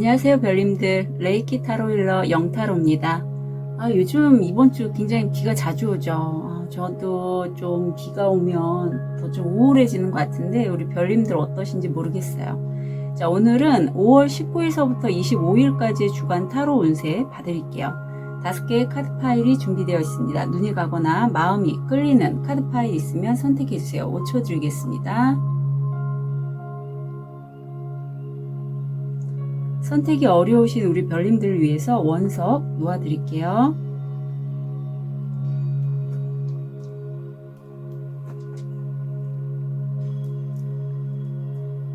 안녕하세요 별님들, 레이키 타로 힐러 영타로입니다. 요즘 이번 주 굉장히 비가 자주 오죠. 저도 좀 비가 오면 더 좀 우울해지는 것 같은데 우리 별님들 어떠신지 모르겠어요. 자, 오늘은 5월 19일서부터 25일까지의 주간 타로 운세 봐드릴게요. 5개의 카드 파일이 준비되어 있습니다. 눈이 가거나 마음이 끌리는 카드 파일 있으면 선택해주세요. 5초 드리겠습니다. 선택이 어려우신 우리 별님들을 위해서 원석 놓아드릴게요.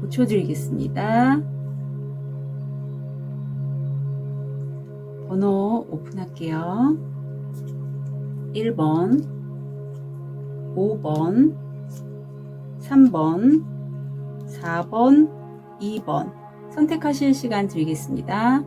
초 드리겠습니다. 번호 오픈할게요. 1번, 5번, 3번, 4번, 2번 선택하실 시간 드리겠습니다.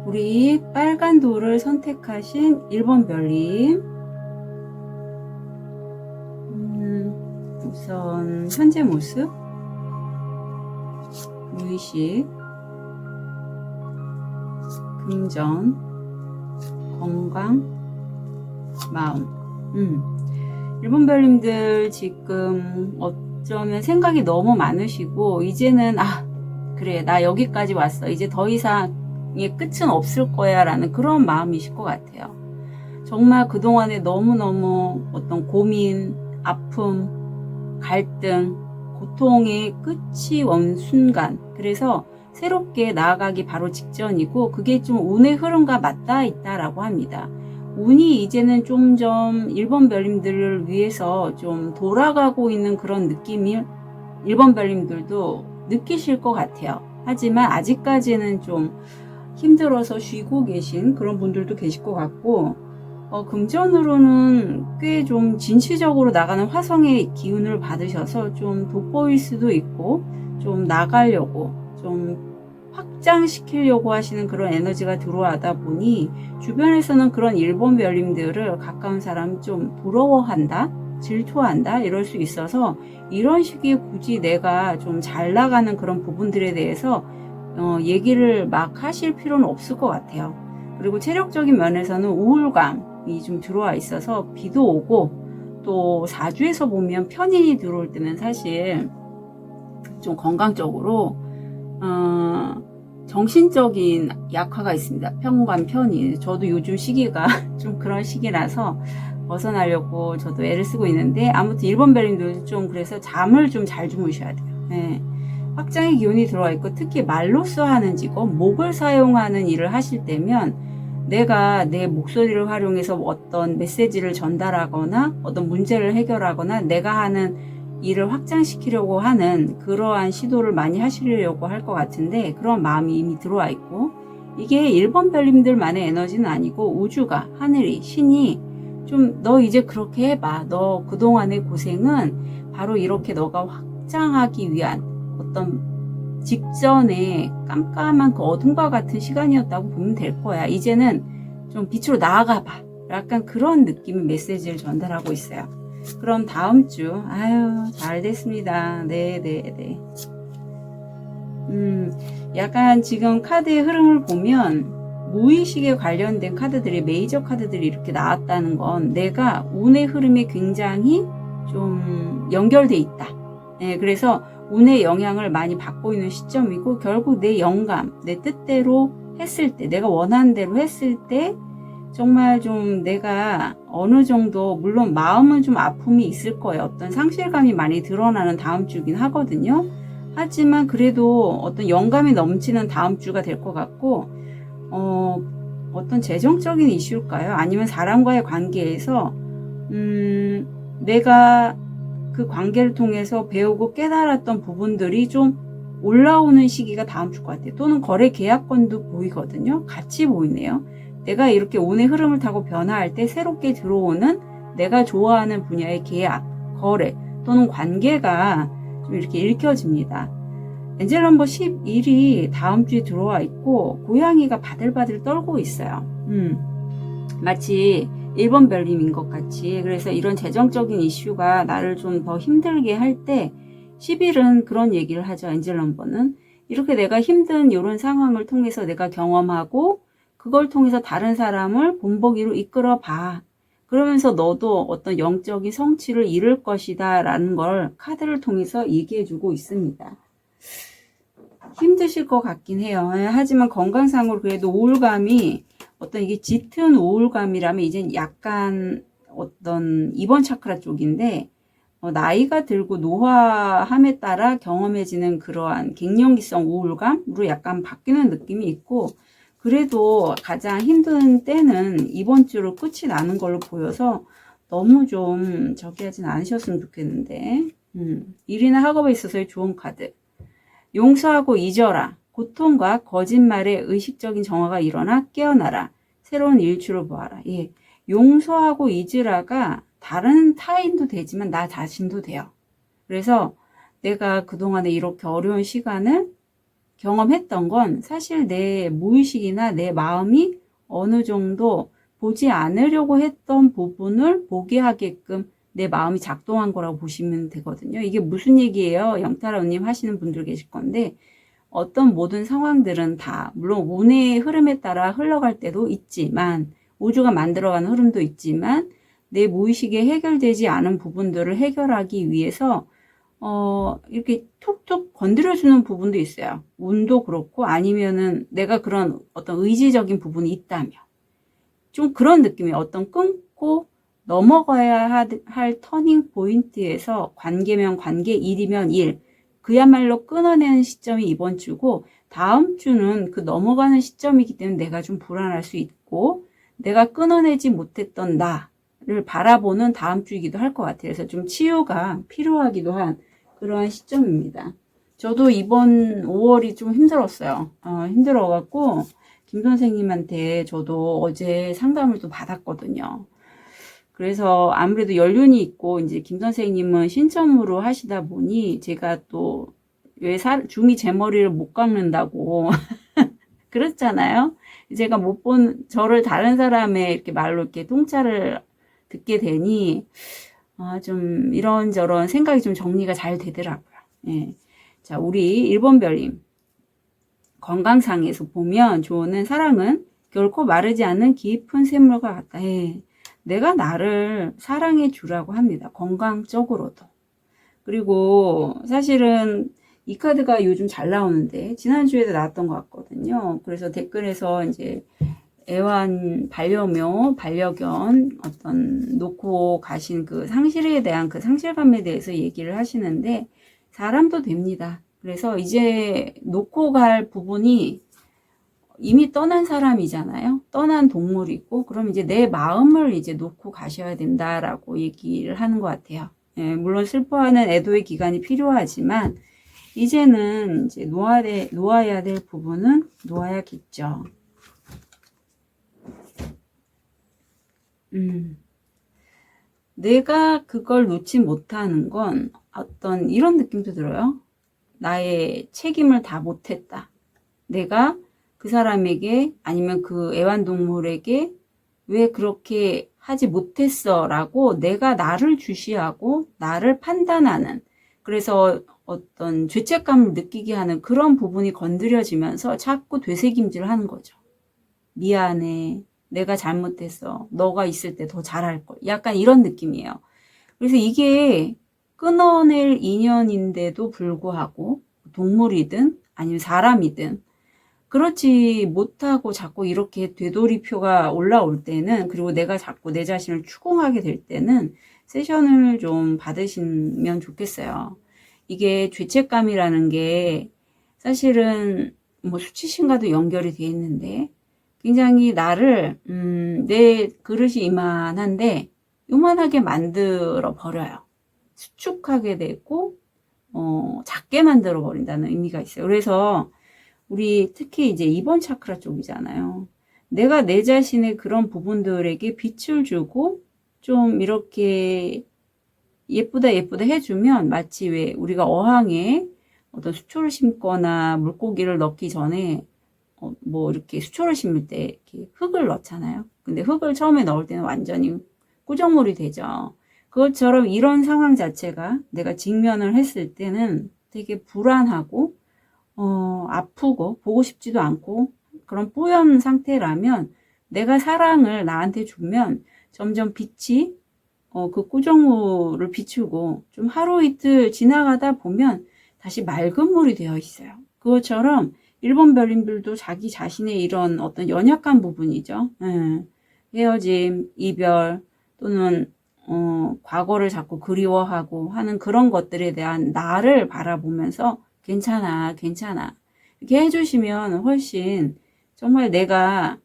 우리 빨간 돌을 선택하신 1번 별님, 우선 현재 모습, 무의식, 금전, 건강, 마음. 1번 별님들 지금 어쩌면 생각이 너무 많으시고 이제는 그래 나 여기까지 왔어, 이제 더 이상 끝은 없을 거야 라는 그런 마음이실 것 같아요. 정말 그동안에 너무너무 어떤 고민, 아픔, 갈등, 고통의 끝이 온 순간, 그래서 새롭게 나아가기 바로 직전이고 그게 좀 운의 흐름과 맞닿아 있다라고 합니다. 운이 이제는 좀 1번 별님들을 위해서 좀 돌아가고 있는 그런 느낌이 1번 별님들도 느끼실 것 같아요. 하지만 아직까지는 좀 힘들어서 쉬고 계신 그런 분들도 계실 것 같고, 금전으로는 꽤 좀 진취적으로 나가는 화성의 기운을 받으셔서 좀 돋보일 수도 있고, 좀 나가려고, 좀 확장시키려고 하시는 그런 에너지가 들어와다 보니, 주변에서는 그런 1번 별님들을 가까운 사람이 좀 부러워한다, 질투한다, 이럴 수 있어서, 이런 시기에 굳이 내가 좀 잘 나가는 그런 부분들에 대해서 얘기를 막 하실 필요는 없을 것 같아요. 그리고 체력적인 면에서는 우울감이 좀 들어와 있어서 비도 오고, 또 사주에서 보면 편인이 들어올 때는 사실 좀 건강적으로 정신적인 약화가 있습니다. 편관, 편인. 저도 요즘 시기가 좀 그런 시기라서 벗어나려고 저도 애를 쓰고 있는데, 아무튼 1번 별님도 좀 그래서 잠을 좀 잘 주무셔야 돼요. 네. 확장의 기운이 들어와 있고, 특히 말로써 하는 직업, 목을 사용하는 일을 하실 때면 내가 내 목소리를 활용해서 어떤 메시지를 전달하거나 어떤 문제를 해결하거나 내가 하는 일을 확장시키려고 하는 그러한 시도를 많이 하시려고 할 것 같은데, 그런 마음이 이미 들어와 있고, 이게 1번 별님들만의 에너지는 아니고 우주가, 하늘이, 신이 좀 너 이제 그렇게 해봐, 너 그동안의 고생은 바로 이렇게 너가 확장하기 위한 어떤 직전에 깜깜한 그 어둠과 같은 시간이었다고 보면 될 거야. 이제는 좀 빛으로 나아가봐, 약간 그런 느낌의 메시지를 전달하고 있어요. 그럼 다음 주 잘 됐습니다. 네네네. 약간 지금 카드의 흐름을 보면 무의식에 관련된 카드들이, 메이저 카드들이 이렇게 나왔다는 건 내가 운의 흐름에 굉장히 좀 연결돼 있다. 네, 그래서 운의 영향을 많이 받고 있는 시점이고, 결국 내 영감, 내 뜻대로 했을 때, 내가 원하는 대로 했을 때 정말 좀 내가 어느 정도, 물론 마음은 좀 아픔이 있을 거예요. 어떤 상실감이 많이 드러나는 다음 주긴 하거든요. 하지만 그래도 어떤 영감이 넘치는 다음 주가 될 것 같고, 어떤 재정적인 이슈일까요? 아니면 사람과의 관계에서 내가 그 관계를 통해서 배우고 깨달았던 부분들이 좀 올라오는 시기가 다음 주 것 같아요. 또는 거래 계약권도 보이거든요. 같이 보이네요. 내가 이렇게 운의 흐름을 타고 변화할 때 새롭게 들어오는 내가 좋아하는 분야의 계약, 거래 또는 관계가 좀 이렇게 읽혀집니다. 엔젤 넘버 11이 다음 주에 들어와 있고 고양이가 바들바들 떨고 있어요. 마치 1번 별님인 것 같이. 그래서 이런 재정적인 이슈가 나를 좀 더 힘들게 할 때 10일은 그런 얘기를 하죠. 엔젤 넘버는 이렇게 내가 힘든 이런 상황을 통해서 내가 경험하고 그걸 통해서 다른 사람을 본보기로 이끌어 봐. 그러면서 너도 어떤 영적인 성취를 이룰 것이다 라는 걸 카드를 통해서 얘기해주고 있습니다. 힘드실 것 같긴 해요. 하지만 건강상으로 그래도 우울감이 어떤 이게 짙은 우울감이라면 이제 약간 어떤 2번 차크라 쪽인데 나이가 들고 노화함에 따라 경험해지는 그러한 갱년기성 우울감으로 약간 바뀌는 느낌이 있고 그래도 가장 힘든 때는 이번 주로 끝이 나는 걸로 보여서 너무 좀 저기 하진 않으셨으면 좋겠는데 일이나 학업에 있어서의 좋은 카드 용서하고 잊어라. 고통과 거짓말의 의식적인 정화가 일어나 깨어나라. 새로운 일출을 보아라. 예, 용서하고 잊으라가 다른 타인도 되지만 나 자신도 돼요. 그래서 내가 그동안에 이렇게 어려운 시간을 경험했던 건 사실 내 무의식이나 내 마음이 어느 정도 보지 않으려고 했던 부분을 보게 하게끔 내 마음이 작동한 거라고 보시면 되거든요. 이게 무슨 얘기예요? 영타라님 하시는 분들 계실 건데 어떤 모든 상황들은 다 물론 운의 흐름에 따라 흘러갈 때도 있지만 우주가 만들어가는 흐름도 있지만 내 무의식에 해결되지 않은 부분들을 해결하기 위해서 이렇게 툭툭 건드려주는 부분도 있어요. 운도 그렇고 아니면은 내가 그런 어떤 의지적인 부분이 있다면 좀 그런 느낌이에요. 어떤 끊고 넘어가야 할 터닝 포인트에서 관계면 관계, 일이면 일 그야말로 끊어내는 시점이 이번 주고 다음 주는 그 넘어가는 시점이기 때문에 내가 좀 불안할 수 있고 내가 끊어내지 못했던 나를 바라보는 다음 주이기도 할 것 같아요. 그래서 좀 치유가 필요하기도 한 그러한 시점입니다. 저도 이번 5월이 좀 힘들었어요. 힘들어갖고 김 선생님한테 저도 어제 상담을 또 받았거든요. 그래서 아무래도 연륜이 있고 이제 김 선생님은 신점으로 하시다 보니 제가 또 왜 중이 제 머리를 못 깎는다고 그렇잖아요. 제가 못 본 저를 다른 사람의 이렇게 말로 이렇게 통찰을 듣게 되니 좀 이런저런 생각이 좀 정리가 잘 되더라고요. 예. 자, 우리 1번 별님 건강상에서 보면 조언은 사랑은 결코 마르지 않는 깊은 샘물과 같다. 예. 내가 나를 사랑해 주라고 합니다. 건강적으로도. 그리고 사실은 이 카드가 요즘 잘 나오는데 지난주에도 나왔던 것 같거든요. 그래서 댓글에서 이제 애완 반려묘, 반려견 어떤 놓고 가신 그 상실에 대한 그 상실감에 대해서 얘기를 하시는데 사람도 됩니다. 그래서 이제 놓고 갈 부분이 이미 떠난 사람이잖아요. 떠난 동물이고 그럼 이제 내 마음을 이제 놓고 가셔야 된다라고 얘기를 하는 것 같아요. 예, 물론 슬퍼하는 애도의 기간이 필요하지만 이제는 이제 놓아야 될 부분은 놓아야겠죠. 내가 그걸 놓지 못하는 건 어떤 이런 느낌도 들어요. 나의 책임을 다 못했다. 내가 그 사람에게 아니면 그 애완동물에게 왜 그렇게 하지 못했어 라고 내가 나를 주시하고 나를 판단하는 그래서 어떤 죄책감을 느끼게 하는 그런 부분이 건드려지면서 자꾸 되새김질을 하는 거죠. 미안해. 내가 잘못했어. 너가 있을 때 더 잘할 걸. 약간 이런 느낌이에요. 그래서 이게 끊어낼 인연인데도 불구하고 동물이든 아니면 사람이든 그렇지 못하고 자꾸 이렇게 되돌이표가 올라올 때는 그리고 내가 자꾸 내 자신을 추궁하게 될 때는 세션을 좀 받으시면 좋겠어요. 이게 죄책감이라는 게 사실은 뭐 수치심과도 연결이 돼 있는데 굉장히 나를 내 그릇이 이만한데 요만하게 만들어 버려요. 수축하게 되고 작게 만들어 버린다는 의미가 있어요. 그래서 우리 특히 이제 2번 차크라 쪽이잖아요. 내가 내 자신의 그런 부분들에게 빛을 주고 좀 이렇게 예쁘다 예쁘다 해주면 마치 왜 우리가 어항에 어떤 수초를 심거나 물고기를 넣기 전에 뭐 이렇게 수초를 심을 때 이렇게 흙을 넣잖아요. 근데 흙을 처음에 넣을 때는 완전히 꾸정물이 되죠. 그것처럼 이런 상황 자체가 내가 직면을 했을 때는 되게 불안하고 아프고 보고 싶지도 않고 그런 뿌연 상태라면 내가 사랑을 나한테 주면 점점 빛이 그 꾸정물을 비추고 좀 하루 이틀 지나가다 보면 다시 맑은 물이 되어 있어요. 그것처럼 일본 별님들도 자기 자신의 이런 어떤 연약한 부분이죠. 헤어짐, 이별 또는 과거를 자꾸 그리워하고 하는 그런 것들에 대한 나를 바라보면서 괜찮아, 괜찮아 이렇게 해주시면 훨씬 정말 내가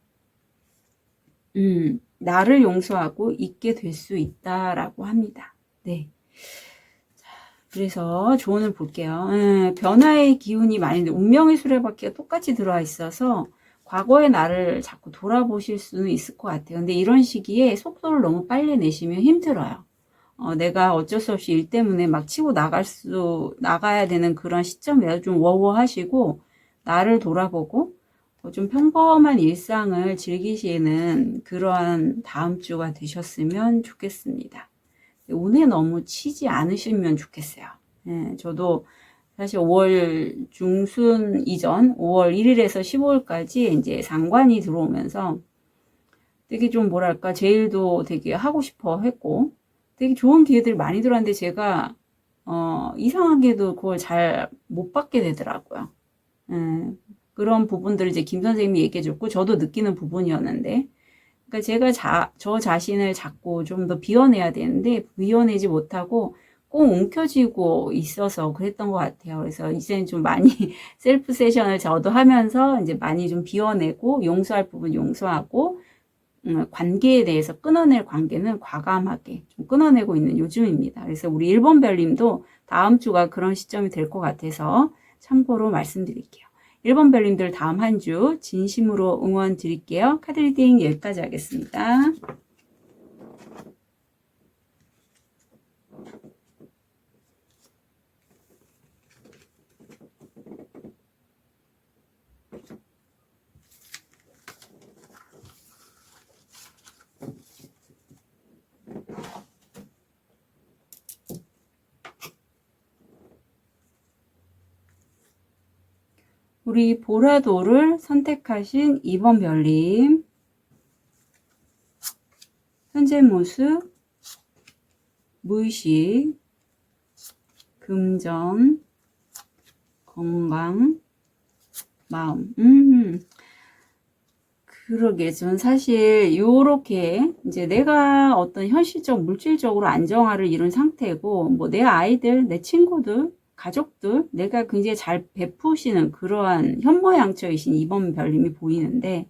나를 용서하고 있게 될 수 있다라고 합니다. 네. 그래서 조언을 볼게요. 변화의 기운이 많이 있는데 운명의 수레바퀴가 똑같이 들어와 있어서 과거의 나를 자꾸 돌아보실 수는 있을 것 같아요. 근데 이런 시기에 속도를 너무 빨리 내시면 힘들어요. 내가 어쩔 수 없이 일 때문에 막 치고 나가야 되는 그런 시점에 좀 워워하시고 나를 돌아보고 좀 평범한 일상을 즐기시는 그러한 다음 주가 되셨으면 좋겠습니다. 운에 너무 치지 않으시면 좋겠어요. 저도 사실 5월 중순 이전 5월 1일에서 15일까지 이제 상관이 들어오면서 되게 좀 뭐랄까 제 일도 되게 하고 싶어 했고 되게 좋은 기회들이 많이 들어왔는데 제가 이상하게도 그걸 잘 못 받게 되더라고요. 그런 부분들을 이제 김 선생님이 얘기해 줬고 저도 느끼는 부분이었는데 그러니까 제가 저 자신을 자꾸 좀 더 비워내야 되는데 비워내지 못하고 꼭 움켜쥐고 있어서 그랬던 것 같아요. 그래서 이제는 좀 많이 셀프 세션을 저도 하면서 이제 많이 좀 비워내고 용서할 부분 용서하고 관계에 대해서 끊어낼 관계는 과감하게 좀 끊어내고 있는 요즘입니다. 그래서 우리 1번 별님도 다음 주가 그런 시점이 될 것 같아서 참고로 말씀드릴게요. 1번 별님들 다음 한 주 진심으로 응원 드릴게요. 카드 리딩 여기까지 하겠습니다. 우리 보라도를 선택하신 2번 별님 현재 모습, 무의식, 금전, 건강, 마음. 그러게 전 사실 요렇게 이제 내가 어떤 현실적 물질적으로 안정화를 이룬 상태고 뭐 내 아이들, 내 친구들, 가족들 내가 굉장히 잘 베푸시는 그러한 현모양처이신 2번 별님이 보이는데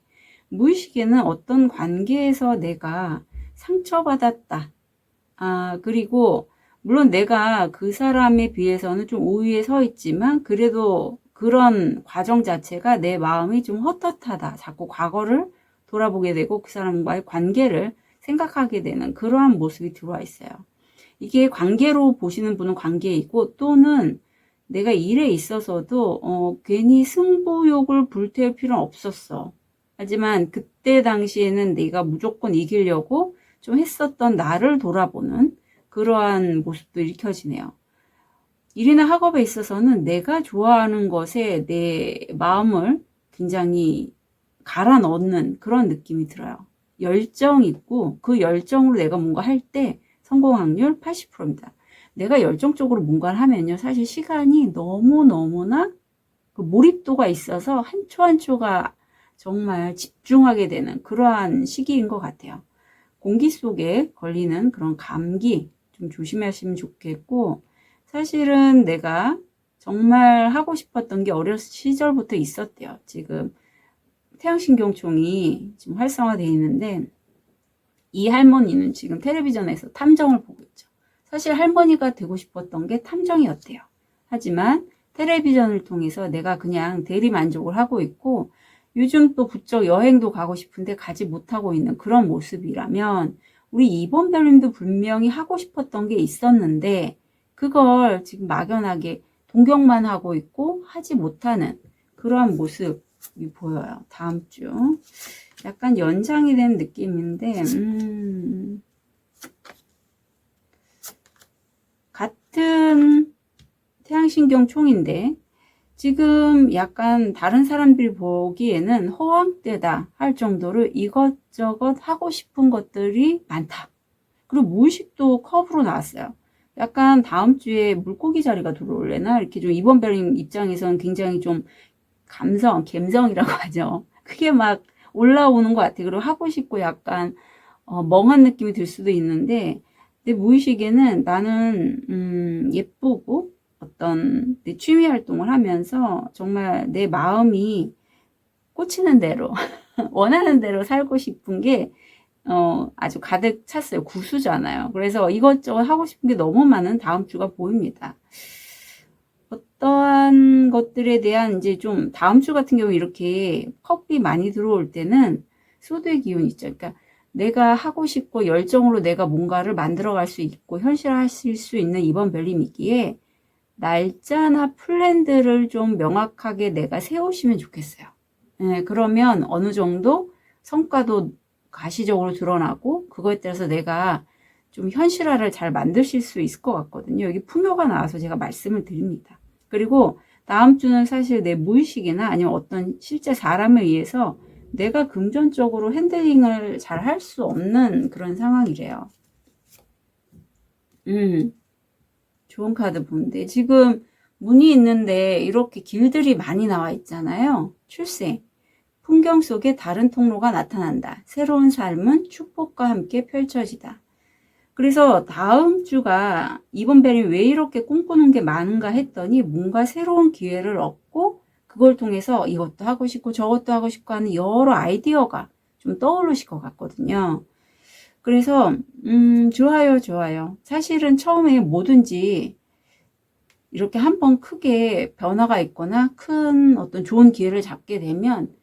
무의식에는 어떤 관계에서 내가 상처받았다. 그리고 물론 내가 그 사람에 비해서는 좀 우위에 서 있지만 그래도 그런 과정 자체가 내 마음이 좀 헛헛하다. 자꾸 과거를 돌아보게 되고 그 사람과의 관계를 생각하게 되는 그러한 모습이 들어와 있어요. 이게 관계로 보시는 분은 관계이고 또는 내가 일에 있어서도 괜히 승부욕을 불태울 필요는 없었어. 하지만 그때 당시에는 내가 무조건 이기려고 좀 했었던 나를 돌아보는 그러한 모습도 읽혀지네요. 일이나 학업에 있어서는 내가 좋아하는 것에 내 마음을 굉장히 갈아 넣는 그런 느낌이 들어요. 열정 있고 그 열정으로 내가 뭔가 할 때 성공 확률 80%입니다. 내가 열정적으로 뭔가를 하면요. 사실 시간이 너무너무나 그 몰입도가 있어서 한 초 한 초가 정말 집중하게 되는 그러한 시기인 것 같아요. 공기 속에 걸리는 그런 감기 좀 조심하시면 좋겠고 사실은 내가 정말 하고 싶었던 게 어렸을 시절부터 있었대요. 지금 태양신경총이 지금 활성화되어 있는데 이 할머니는 지금 텔레비전에서 탐정을 보고 있죠. 사실 할머니가 되고 싶었던 게 탐정이었대요. 하지만 텔레비전을 통해서 내가 그냥 대리만족을 하고 있고 요즘 또 부쩍 여행도 가고 싶은데 가지 못하고 있는 그런 모습이라면 우리 2번 별님도 분명히 하고 싶었던 게 있었는데 그걸 지금 막연하게 동경만 하고 있고 하지 못하는 그러한 모습이 보여요. 다음 주 약간 연장이 된 느낌인데 같은 태양신경 총인데 지금 약간 다른 사람들이 보기에는 허황되다 할 정도로 이것저것 하고 싶은 것들이 많다. 그리고 무의식도 커브로 나왔어요. 약간 다음 주에 물고기 자리가 들어올래나 이렇게 좀 이번 별님 입장에서는 굉장히 좀 감성이라고 하죠. 그게 막 올라오는 것 같아요. 그리고 하고 싶고 약간 멍한 느낌이 들 수도 있는데 내 무의식에는 나는 예쁘고 어떤 내 취미 활동을 하면서 정말 내 마음이 꽂히는 대로 원하는 대로 살고 싶은 게 아주 가득 찼어요. 구수잖아요. 그래서 이것저것 하고 싶은 게 너무 많은 다음 주가 보입니다. 어떠한 것들에 대한 이제 좀 다음 주 같은 경우 이렇게 컵이 많이 들어올 때는 소드의 기운이 있죠. 그러니까 내가 하고 싶고 열정으로 내가 뭔가를 만들어갈 수 있고 현실화하실 수 있는 이번 별님이기에 날짜나 플랜들을 좀 명확하게 내가 세우시면 좋겠어요. 네, 그러면 어느 정도 성과도 가시적으로 드러나고 그거에 따라서 내가 좀 현실화를 잘 만드실 수 있을 것 같거든요. 여기 풍요가 나와서 제가 말씀을 드립니다. 그리고 다음 주는 사실 내 무의식이나 아니면 어떤 실제 사람에 의해서 내가 금전적으로 핸들링을 잘 할 수 없는 그런 상황이래요. 좋은 카드 보는데 지금 문이 있는데 이렇게 길들이 많이 나와 있잖아요. 출세, 풍경 속에 다른 통로가 나타난다. 새로운 삶은 축복과 함께 펼쳐지다. 그래서 다음 주가 이번 별이 왜 이렇게 꿈꾸는 게 많은가 했더니 뭔가 새로운 기회를 얻고 그걸 통해서 이것도 하고 싶고 저것도 하고 싶고 하는 여러 아이디어가 좀 떠오르실 것 같거든요. 그래서 좋아요. 사실은 처음에 뭐든지 이렇게 한번 크게 변화가 있거나 큰 어떤 좋은 기회를 잡게 되면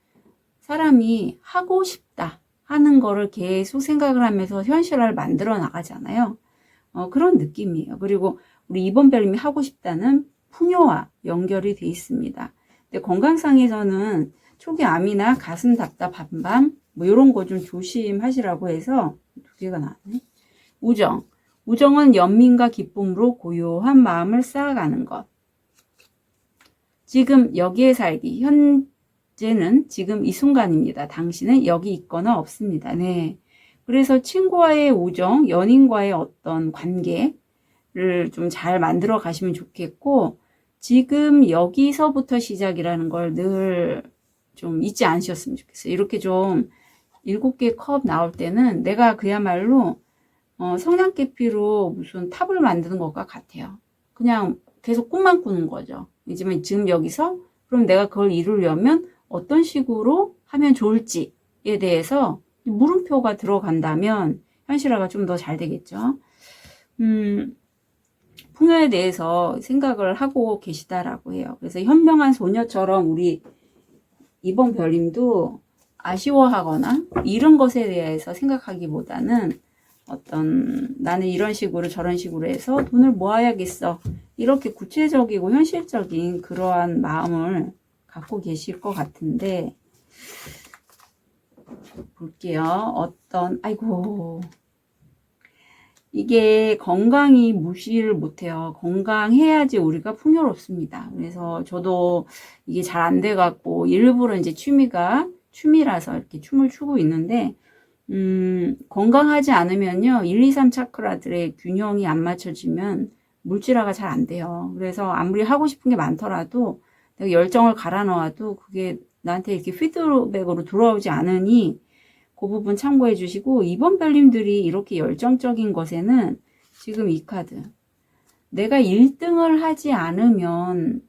사람이 하고 싶다 하는 거를 계속 생각을 하면서 현실화를 만들어 나가잖아요. 그런 느낌이에요. 그리고 우리 이번 별님이 하고 싶다는 풍요와 연결이 돼 있습니다. 근데 건강상에서는 초기 암이나 가슴 답답 반반 뭐 이런 거 좀 조심하시라고 해서 두 개가 나왔네. 우정은 연민과 기쁨으로 고요한 마음을 쌓아가는 것. 지금 여기에 살기. 현재는 지금 이 순간입니다. 당신은 여기 있거나 없습니다. 네. 그래서 친구와의 우정, 연인과의 어떤 관계를 좀 잘 만들어 가시면 좋겠고, 지금 여기서부터 시작이라는 걸 늘 좀 잊지 않으셨으면 좋겠어요. 이렇게 좀 7개 컵 나올 때는 내가 그야말로 성냥개피로 무슨 탑을 만드는 것과 같아요. 그냥 계속 꿈만 꾸는 거죠. 이지만 지금 여기서 그럼 내가 그걸 이루려면 어떤 식으로 하면 좋을지에 대해서 물음표가 들어간다면 현실화가 좀 더 잘 되겠죠. 풍요에 대해서 생각을 하고 계시다라고 해요. 그래서 현명한 소녀처럼 우리 이번 별님도 아쉬워하거나 이런 것에 대해서 생각하기보다는 어떤 나는 이런 식으로 저런 식으로 해서 돈을 모아야겠어. 이렇게 구체적이고 현실적인 그러한 마음을 갖고 계실 것 같은데 볼게요. 아이고 이게 건강이 무시를 못해요. 건강해야지 우리가 풍요롭습니다. 그래서 저도 이게 잘 안 돼갖고 일부러 이제 취미라서 이렇게 춤을 추고 있는데 건강하지 않으면요 1, 2, 3 차크라들의 균형이 안 맞춰지면 물질화가 잘 안 돼요. 그래서 아무리 하고 싶은 게 많더라도 내가 열정을 갈아 넣어도 그게 나한테 이렇게 피드백으로 돌아오지 않으니 그 부분 참고해 주시고 이번 별님들이 이렇게 열정적인 것에는 지금 이 카드 내가 1등을 하지 않으면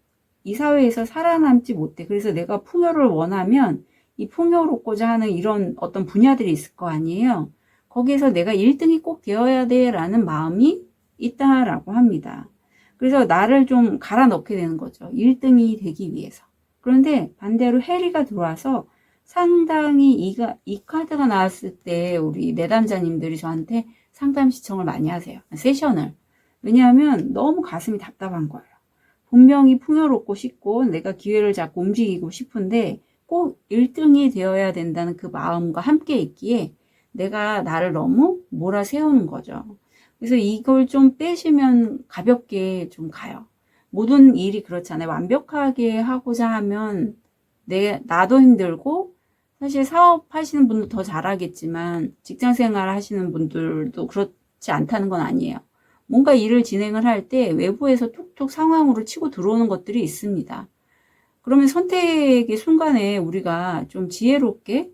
이 사회에서 살아남지 못해. 그래서 내가 풍요를 원하면 이 풍요롭고자 하는 이런 어떤 분야들이 있을 거 아니에요. 거기에서 내가 1등이 꼭 되어야 돼 라는 마음이 있다라고 합니다. 그래서 나를 좀 갈아 넣게 되는 거죠. 1등이 되기 위해서. 그런데 반대로 해리가 들어와서 상당히 이 카드가 나왔을 때 우리 내담자님들이 저한테 상담 시청을 많이 하세요. 세션을. 왜냐하면 너무 가슴이 답답한 거예요. 분명히 풍요롭고 싶고 내가 기회를 잡고 움직이고 싶은데 꼭 1등이 되어야 된다는 그 마음과 함께 있기에 내가 나를 너무 몰아세우는 거죠. 그래서 이걸 좀 빼시면 가볍게 좀 가요. 모든 일이 그렇잖아요. 완벽하게 하고자 하면 나도 힘들고, 사실 사업하시는 분도 더 잘하겠지만 직장 생활 하시는 분들도 그렇지 않다는 건 아니에요. 뭔가 일을 진행을 할 때 외부에서 툭툭 상황으로 치고 들어오는 것들이 있습니다. 그러면 선택의 순간에 우리가 좀 지혜롭게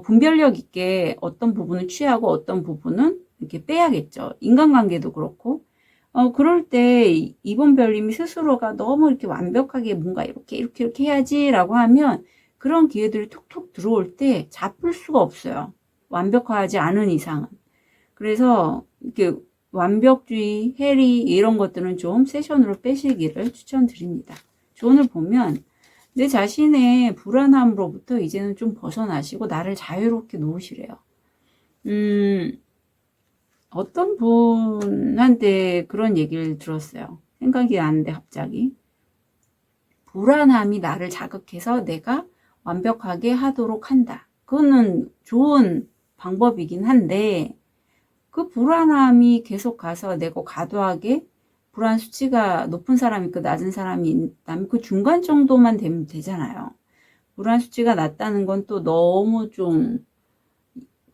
분별력 있게 어떤 부분을 취하고 어떤 부분은 이렇게 빼야겠죠. 인간관계도 그렇고. 그럴 때 이번 별님이 스스로가 너무 이렇게 완벽하게 뭔가 이렇게 해야지라고 하면 그런 기회들이 툭툭 들어올 때 잡을 수가 없어요. 완벽하지 않은 이상은. 그래서 이렇게 완벽주의, 해리 이런 것들은 좀 세션으로 빼시기를 추천드립니다. 조언을 보면 내 자신의 불안함으로부터 이제는 좀 벗어나시고 나를 자유롭게 놓으시래요. 어떤 분한테 그런 얘기를 들었어요. 생각이 나는데 갑자기. 불안함이 나를 자극해서 내가 완벽하게 하도록 한다. 그거는 좋은 방법이긴 한데 그 불안함이 계속 가서 내가 과도하게 불안 수치가 높은 사람이 있고 낮은 사람이 있다면 그 중간 정도만 되면 되잖아요. 불안 수치가 낮다는 건 또 너무 좀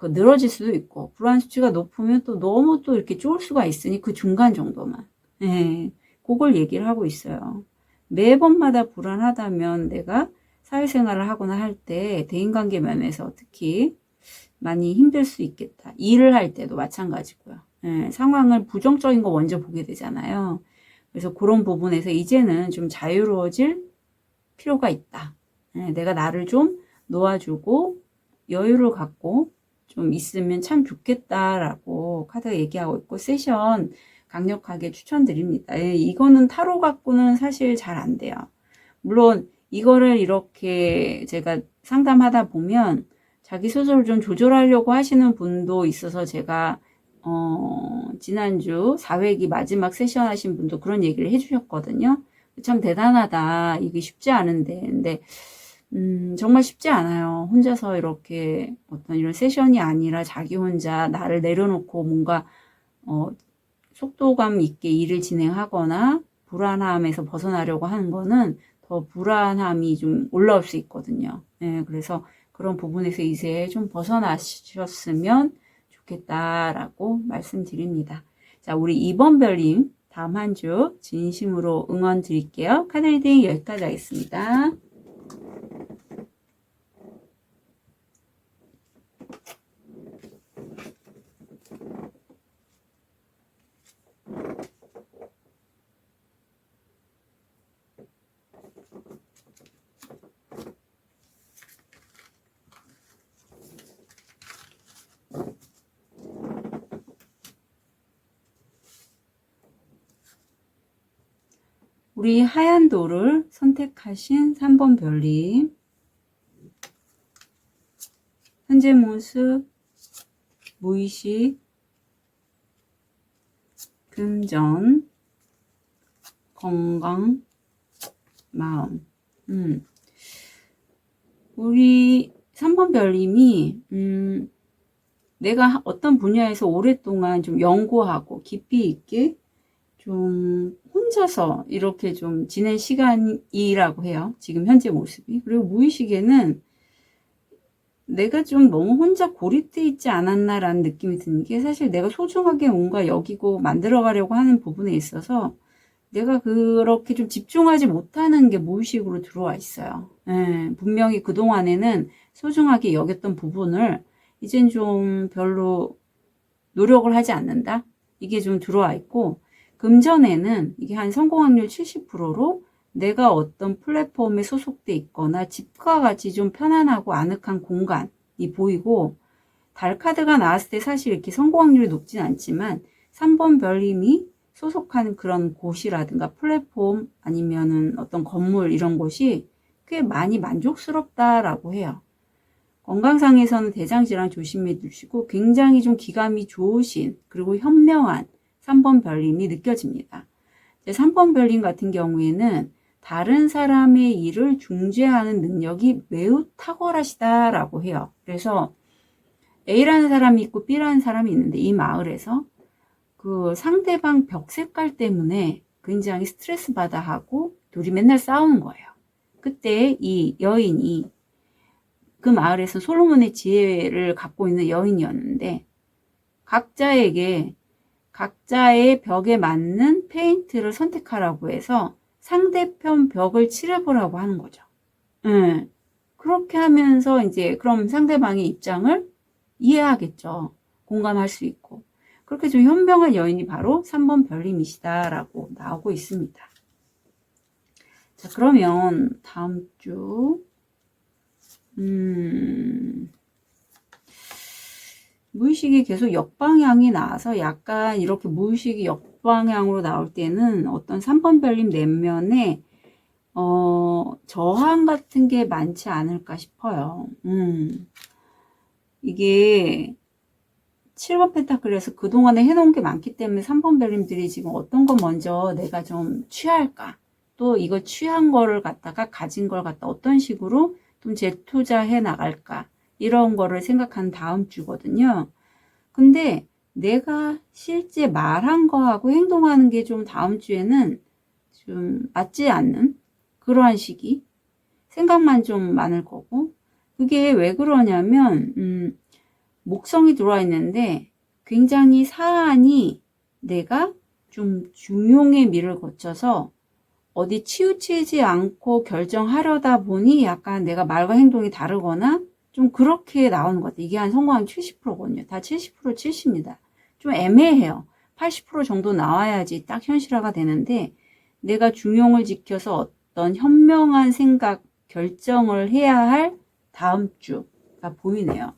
늘어질 수도 있고 불안 수치가 높으면 또 너무 또 이렇게 쫄 수가 있으니 그 중간 정도만. 예, 그걸 얘기를 하고 있어요. 매번마다 불안하다면 내가 사회생활을 하거나 할 때 대인관계 면에서 특히 많이 힘들 수 있겠다. 일을 할 때도 마찬가지고요. 예, 상황을 부정적인 거 먼저 보게 되잖아요. 그래서 그런 부분에서 이제는 좀 자유로워질 필요가 있다. 예, 내가 나를 좀 놓아주고 여유를 갖고 좀 있으면 참 좋겠다라고 카드가 얘기하고 있고 세션 강력하게 추천드립니다. 예, 이거는 타로 갖고는 사실 잘 안 돼요. 물론 이거를 이렇게 제가 상담하다 보면 자기 스스로 좀 조절하려고 하시는 분도 있어서 제가 지난주 4회기 마지막 세션 하신 분도 그런 얘기를 해주셨거든요. 참 대단하다. 이게 쉽지 않은데. 근데 정말 쉽지 않아요. 혼자서 이렇게 어떤 이런 세션이 아니라 자기 혼자 나를 내려놓고 뭔가 속도감 있게 일을 진행하거나 불안함에서 벗어나려고 하는 거는 더 불안함이 좀 올라올 수 있거든요. 네, 그래서 그런 부분에서 이제 좀 벗어나셨으면 좋겠다라고 말씀드립니다. 자, 우리 2번 별님 다음 한 주 진심으로 응원 드릴게요. 카드 리딩 여기까지 하겠습니다. 우리 하얀 돌을 선택하신 3번 별님. 현재 모습, 무의식, 금전, 건강, 마음. 우리 3번 별님이 내가 어떤 분야에서 오랫동안 좀 연구하고 깊이 있게 좀 혼자서 이렇게 좀 지낸 시간이라고 해요. 지금 현재 모습이. 그리고 무의식에는 내가 좀 너무 혼자 고립돼 있지 않았나라는 느낌이 드는 게 사실 내가 소중하게 뭔가 여기고 만들어가려고 하는 부분에 있어서 내가 그렇게 좀 집중하지 못하는 게 무의식으로 들어와 있어요. 예, 분명히 그동안에는 소중하게 여겼던 부분을 이젠 좀 별로 노력을 하지 않는다? 이게 좀 들어와 있고 금전에는 이게 한 성공 확률 70%로 내가 어떤 플랫폼에 소속돼 있거나 집과 같이 좀 편안하고 아늑한 공간이 보이고 달 카드가 나왔을 때 사실 이렇게 성공 확률이 높진 않지만 3번 별님이 소속하는 그런 곳이라든가 플랫폼 아니면은 어떤 건물 이런 곳이 꽤 많이 만족스럽다라고 해요. 건강상에서는 대장질환 조심해 두시고 굉장히 좀 기감이 좋으신 그리고 현명한 3번 별님이 느껴집니다. 3번 별님 같은 경우에는 다른 사람의 일을 중재하는 능력이 매우 탁월하시다라고 해요. 그래서 A라는 사람이 있고 B라는 사람이 있는데 이 마을에서 그 상대방 벽 색깔 때문에 굉장히 스트레스 받아 하고 둘이 맨날 싸우는 거예요. 그때 이 여인이 그 마을에서 솔로몬의 지혜를 갖고 있는 여인이었는데 각자에게 각자의 벽에 맞는 페인트를 선택하라고 해서 상대편 벽을 칠해보라고 하는 거죠. 그렇게 하면서 이제 그럼 상대방의 입장을 이해하겠죠. 공감할 수 있고. 그렇게 좀 현명한 여인이 바로 3번 별님이시다라고 나오고 있습니다. 자, 그러면 다음 주 무의식이 계속 역방향이 나와서 약간 이렇게 무의식이 역방향으로 나올 때는 어떤 3번 별님 내면에 저항 같은 게 많지 않을까 싶어요. 이게 7번 펜타클에서 그동안에 해놓은 게 많기 때문에 3번 별님들이 지금 어떤 거 먼저 내가 좀 취할까? 또 이거 취한 거를 갖다가 가진 걸 갖다 어떤 식으로 좀 재투자해 나갈까? 이런 거를 생각한 다음 주거든요. 근데 내가 실제 말한 거하고 행동하는 게 좀 다음 주에는 좀 맞지 않는 그러한 시기. 생각만 좀 많을 거고. 그게 왜 그러냐면, 목성이 들어와 있는데 굉장히 사안이 내가 좀 중용의 미를 거쳐서 어디 치우치지 않고 결정하려다 보니 약간 내가 말과 행동이 다르거나 좀 그렇게 나오는 것 같아요. 이게 한 성공하면 70%거든요. 다 70%, 70입니다. 좀 애매해요. 80% 정도 나와야지 딱 현실화가 되는데 내가 중용을 지켜서 어떤 현명한 생각, 결정을 해야 할 다음 주가 보이네요.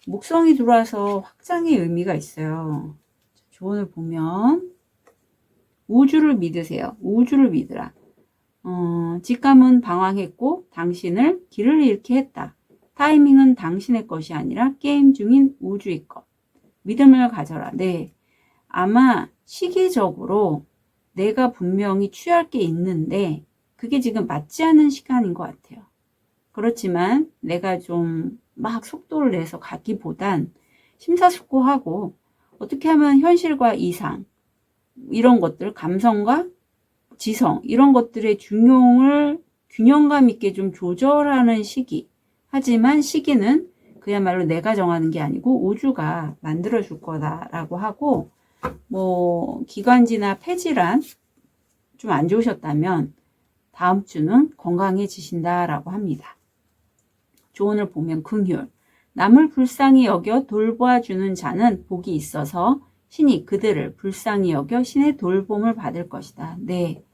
목성이 들어와서 확장의 의미가 있어요. 조언을 보면 우주를 믿으세요. 우주를 믿으라. 직감은 방황했고 당신을 길을 잃게 했다. 타이밍은 당신의 것이 아니라 게임 중인 우주의 것. 믿음을 가져라. 네, 아마 시기적으로 내가 분명히 취할 게 있는데 그게 지금 맞지 않는 시간인 것 같아요. 그렇지만 내가 좀 막 속도를 내서 가기보단 심사숙고하고 어떻게 하면 현실과 이상 이런 것들, 감성과 지성 이런 것들의 중용을 균형감 있게 좀 조절하는 시기. 하지만 시기는 그야말로 내가 정하는 게 아니고 우주가 만들어줄 거다라고 하고, 뭐 기관지나 폐질환 좀 안 좋으셨다면 다음 주는 건강해지신다라고 합니다. 조언을 보면 긍휼. 남을 불쌍히 여겨 돌봐주는 자는 복이 있어서 신이 그들을 불쌍히 여겨 신의 돌봄을 받을 것이다. 네.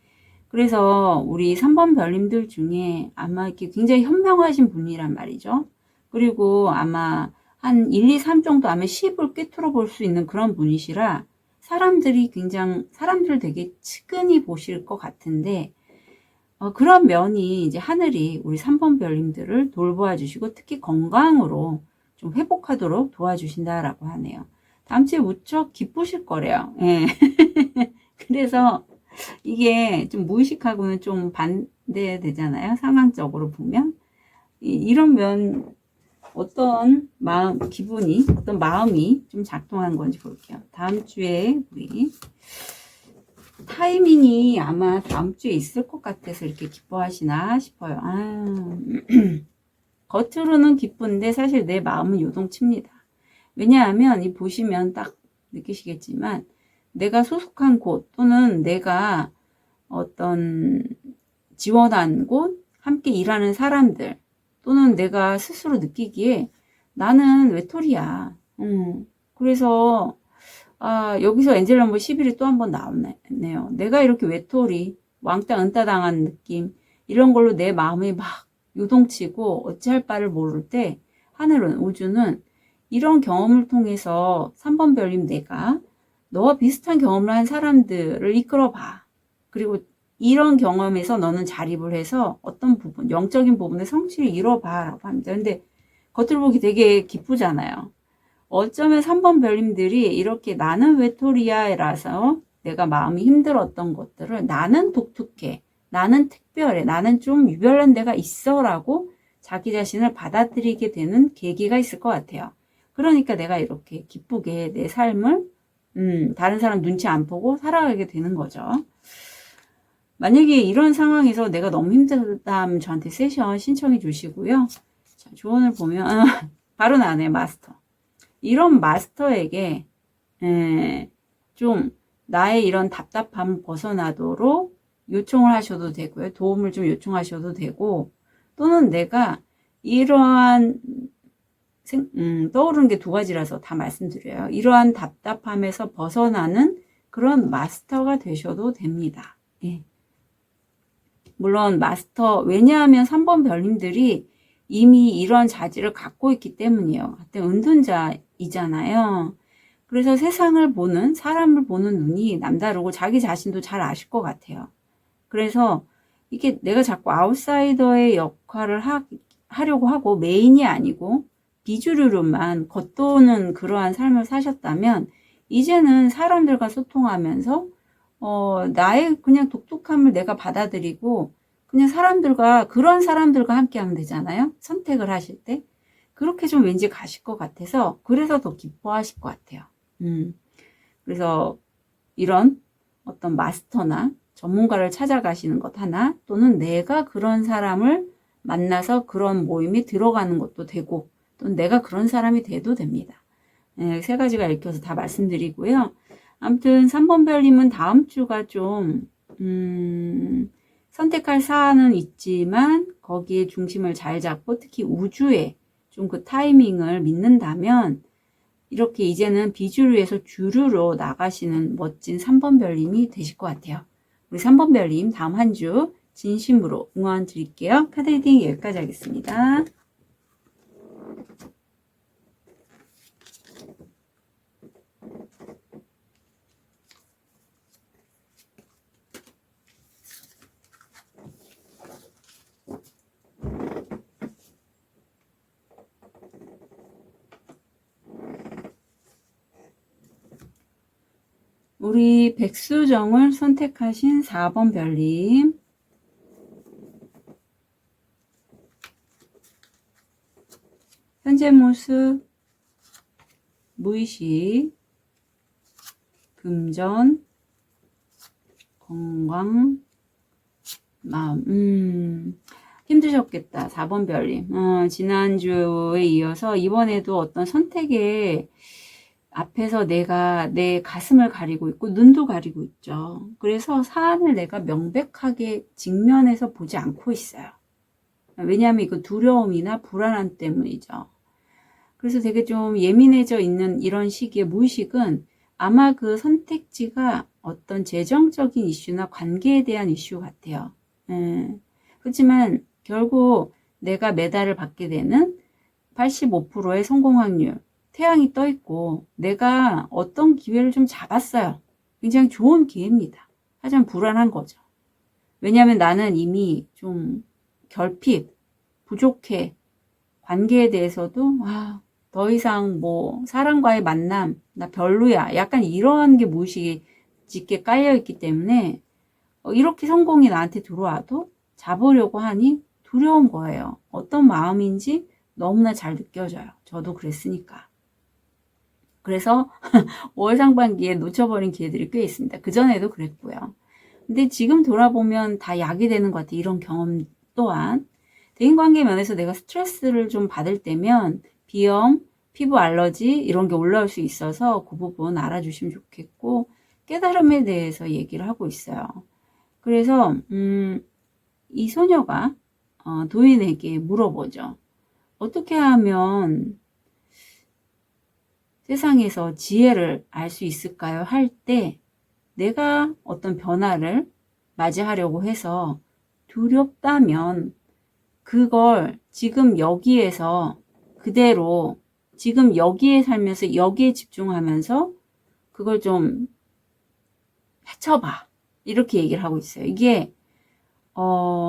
그래서 우리 3번 별님들 중에 아마 이렇게 굉장히 현명하신 분이란 말이죠. 그리고 아마 한 1, 2, 3 정도 아마 10을 꿰뚫어 볼 수 있는 그런 분이시라 사람들 되게 측은히 보실 것 같은데, 그런 면이 이제 하늘이 우리 3번 별님들을 돌보아 주시고 특히 건강으로 좀 회복하도록 도와주신다라고 하네요. 다음 주에 무척 기쁘실 거래요. 예. 그래서 이게 좀 무의식하고는 좀 반대되잖아요. 상황적으로 보면. 이런 면, 어떤 기분이, 어떤 마음이 좀 작동한 건지 볼게요. 다음 주에 우리 타이밍이 아마 다음 주에 있을 것 같아서 이렇게 기뻐하시나 싶어요. 겉으로는 기쁜데 사실 내 마음은 요동칩니다. 왜냐하면 이 보시면 딱 느끼시겠지만 내가 소속한 곳 또는 내가 어떤 지원한 곳, 함께 일하는 사람들 또는 내가 스스로 느끼기에 나는 외톨이야. 그래서 여기서 엔젤 넘버 11이 또 한 번 나오네요. 내가 이렇게 외톨이, 왕따 은따 당한 느낌 이런 걸로 내 마음이 막 요동치고 어찌할 바를 모를 때 하늘은, 우주는 이런 경험을 통해서 3번 별님 내가 너와 비슷한 경험을 한 사람들을 이끌어봐. 그리고 이런 경험에서 너는 자립을 해서 어떤 부분, 영적인 부분의 성취를 이뤄봐 라고 합니다. 근데 겉으로 보기 되게 기쁘잖아요. 어쩌면 3번 별님들이 이렇게 나는 외톨이야라서 내가 마음이 힘들었던 것들을 나는 독특해, 나는 특별해, 나는 좀 유별난 데가 있어 라고 자기 자신을 받아들이게 되는 계기가 있을 것 같아요. 그러니까 내가 이렇게 기쁘게 내 삶을 다른 사람 눈치 안 보고 살아가게 되는 거죠. 만약에 이런 상황에서 내가 너무 힘들다 하면 저한테 세션 신청해 주시고요. 자, 조언을 보면 바로 나네, 마스터. 이런 마스터에게 좀 나의 이런 답답함 벗어나도록 요청을 하셔도 되고요. 도움을 좀 요청하셔도 되고, 또는 내가 이러한 떠오르는 게 두 가지라서 다 말씀드려요. 이러한 답답함에서 벗어나는 그런 마스터가 되셔도 됩니다. 예. 물론 마스터, 왜냐하면 3번 별님들이 이미 이런 자질을 갖고 있기 때문이에요. 은둔자이잖아요. 그래서 세상을 보는, 사람을 보는 눈이 남다르고 자기 자신도 잘 아실 것 같아요. 그래서 이게 내가 자꾸 아웃사이더의 역할을 하려고 하고 메인이 아니고 비주류로만 겉도는 그러한 삶을 사셨다면 이제는 사람들과 소통하면서 나의 그냥 독특함을 내가 받아들이고 그냥 그런 사람들과 함께 하면 되잖아요. 선택을 하실 때. 그렇게 좀 왠지 가실 것 같아서 그래서 더 기뻐하실 것 같아요. 그래서 이런 어떤 마스터나 전문가를 찾아가시는 것 하나, 또는 내가 그런 사람을 만나서 그런 모임에 들어가는 것도 되고, 또는 내가 그런 사람이 돼도 됩니다. 세 가지가 읽혀서 다 말씀드리고요. 아무튼 3번 별님은 다음 주가 좀 선택할 사안은 있지만 거기에 중심을 잘 잡고 특히 우주에 좀 그 타이밍을 믿는다면 이렇게 이제는 비주류에서 주류로 나가시는 멋진 3번 별님이 되실 것 같아요. 우리 3번 별님 다음 한 주 진심으로 응원 드릴게요. 카드 리딩 여기까지 하겠습니다. 우리 백수정을 선택하신 4번 별님. 현재 모습, 무의식, 금전, 건강, 마음. 힘드셨겠다. 4번 별님. 지난주에 이어서 이번에도 어떤 선택에 앞에서 내가 내 가슴을 가리고 있고 눈도 가리고 있죠. 그래서 사안을 내가 명백하게 직면해서 보지 않고 있어요. 왜냐하면 이거 두려움이나 불안함 때문이죠. 그래서 되게 좀 예민해져 있는 이런 시기에 무의식은 아마 그 선택지가 어떤 재정적인 이슈나 관계에 대한 이슈 같아요. 그렇지만 결국 내가 메달을 받게 되는 85%의 성공 확률, 태양이 떠 있고 내가 어떤 기회를 좀 잡았어요. 굉장히 좋은 기회입니다. 하지만 불안한 거죠. 왜냐하면 나는 이미 좀 결핍, 부족해, 관계에 대해서도 더 이상 뭐 사람과의 만남 나 별로야, 약간 이러한 게 무의식에 짙게 깔려 있기 때문에 이렇게 성공이 나한테 들어와도 잡으려고 하니 두려운 거예요. 어떤 마음인지 너무나 잘 느껴져요. 저도 그랬으니까. 그래서 5월 상반기에 놓쳐버린 기회들이 꽤 있습니다. 그전에도 그랬고요. 근데 지금 돌아보면 다 약이 되는 것 같아요. 이런 경험 또한. 대인관계 면에서 내가 스트레스를 좀 받을 때면 비염, 피부 알러지 이런 게 올라올 수 있어서 그 부분 알아주시면 좋겠고, 깨달음에 대해서 얘기를 하고 있어요. 그래서 이 소녀가 도인에게 물어보죠. 어떻게 하면 세상에서 지혜를 알 수 있을까요? 할 때 내가 어떤 변화를 맞이하려고 해서 두렵다면 그걸 지금 여기에서 그대로 지금 여기에 살면서 여기에 집중하면서 그걸 좀 헤쳐봐. 이렇게 얘기를 하고 있어요. 이게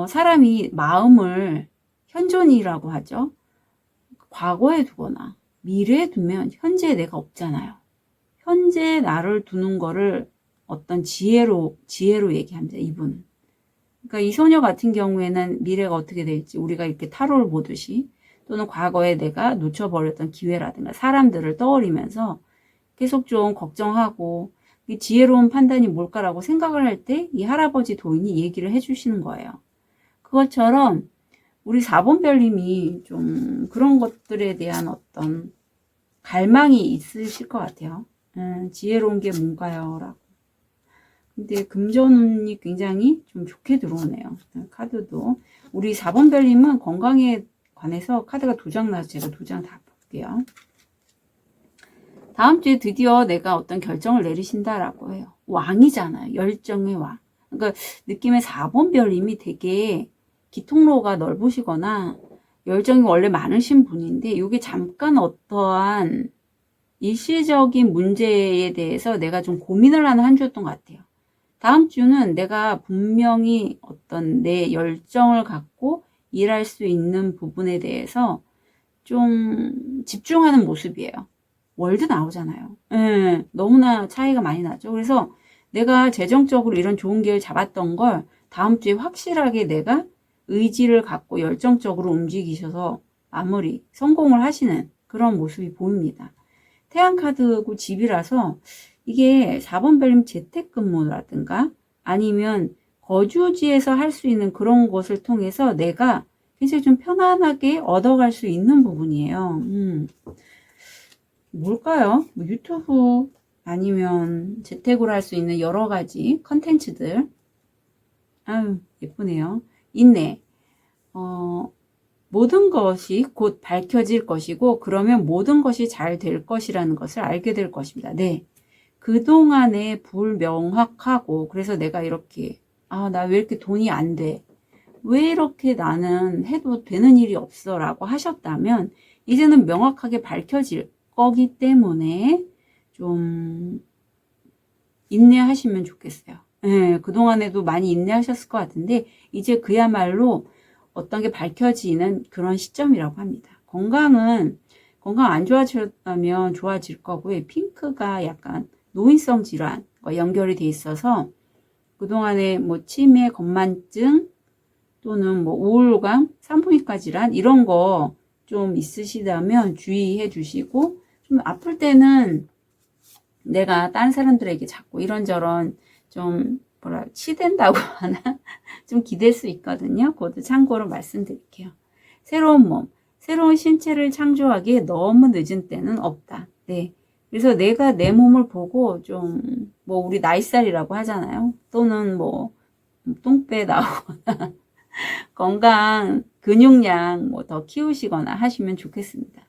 사람이 마음을 현존이라고 하죠. 과거에 두거나 미래에 두면 현재의 내가 없잖아요. 현재 나를 두는 거를 어떤 지혜로 얘기합니다. 이분은. 그러니까 이 소녀 같은 경우에는 미래가 어떻게 될지 우리가 이렇게 타로를 보듯이 또는 과거에 내가 놓쳐버렸던 기회라든가 사람들을 떠올리면서 계속 좀 걱정하고 지혜로운 판단이 뭘까라고 생각을 할 때 이 할아버지 도인이 얘기를 해주시는 거예요. 그것처럼 우리 4번 별님이 좀 그런 것들에 대한 어떤 갈망이 있으실 것 같아요. 지혜로운 게 뭔가요? 라고. 근데 금전운이 굉장히 좀 좋게 들어오네요. 카드도. 우리 4번 별님은 건강에 관해서 카드가 2장 나와서 제가 2장 다 볼게요. 다음 주에 드디어 내가 어떤 결정을 내리신다라고 해요. 왕이잖아요. 열정의 왕. 그러니까 느낌의 4번 별님이 되게 기통로가 넓으시거나 열정이 원래 많으신 분인데 이게 잠깐 어떠한 일시적인 문제에 대해서 내가 좀 고민을 하는 한 주였던 것 같아요. 다음 주는 내가 분명히 어떤 내 열정을 갖고 일할 수 있는 부분에 대해서 좀 집중하는 모습이에요. 월드 나오잖아요. 너무나 차이가 많이 나죠. 그래서 내가 재정적으로 이런 좋은 기회를 잡았던 걸 다음 주에 확실하게 내가 의지를 갖고 열정적으로 움직이셔서 마무리, 성공을 하시는 그런 모습이 보입니다. 태양카드고 집이라서 이게 4번 별님 재택근무라든가 아니면 거주지에서 할 수 있는 그런 것을 통해서 내가 굉장히 좀 편안하게 얻어갈 수 있는 부분이에요. 뭘까요? 뭐 유튜브 아니면 재택으로 할 수 있는 여러 가지 컨텐츠들. 아유, 예쁘네요. 인내. 모든 것이 곧 밝혀질 것이고 그러면 모든 것이 잘 될 것이라는 것을 알게 될 것입니다. 네. 그동안에 불명확하고 그래서 내가 이렇게 나 왜 이렇게 돈이 안 돼? 왜 이렇게 나는 해도 되는 일이 없어? 라고 하셨다면 이제는 명확하게 밝혀질 거기 때문에 좀 인내하시면 좋겠어요. 그동안에도 많이 인내하셨을 것 같은데 이제 그야말로 어떤 게 밝혀지는 그런 시점이라고 합니다. 건강 안 좋아졌다면 좋아질 거고요. 핑크가 약간 노인성 질환과 연결이 돼 있어서 그동안에 뭐 치매, 건만증 또는 뭐 우울감, 산부인과 질환 이런 거 좀 있으시다면 주의해 주시고 좀 아플 때는 내가 다른 사람들에게 자꾸 이런저런 좀 치댄다고 하나 좀 기댈 수 있거든요. 그것도 참고로 말씀드릴게요. 새로운 몸, 새로운 신체를 창조하기에 너무 늦은 때는 없다. 네. 그래서 내가 내 몸을 보고 좀 뭐 우리 나이살이라고 하잖아요. 또는 뭐 똥배 나오거나 건강, 근육량 뭐 더 키우시거나 하시면 좋겠습니다.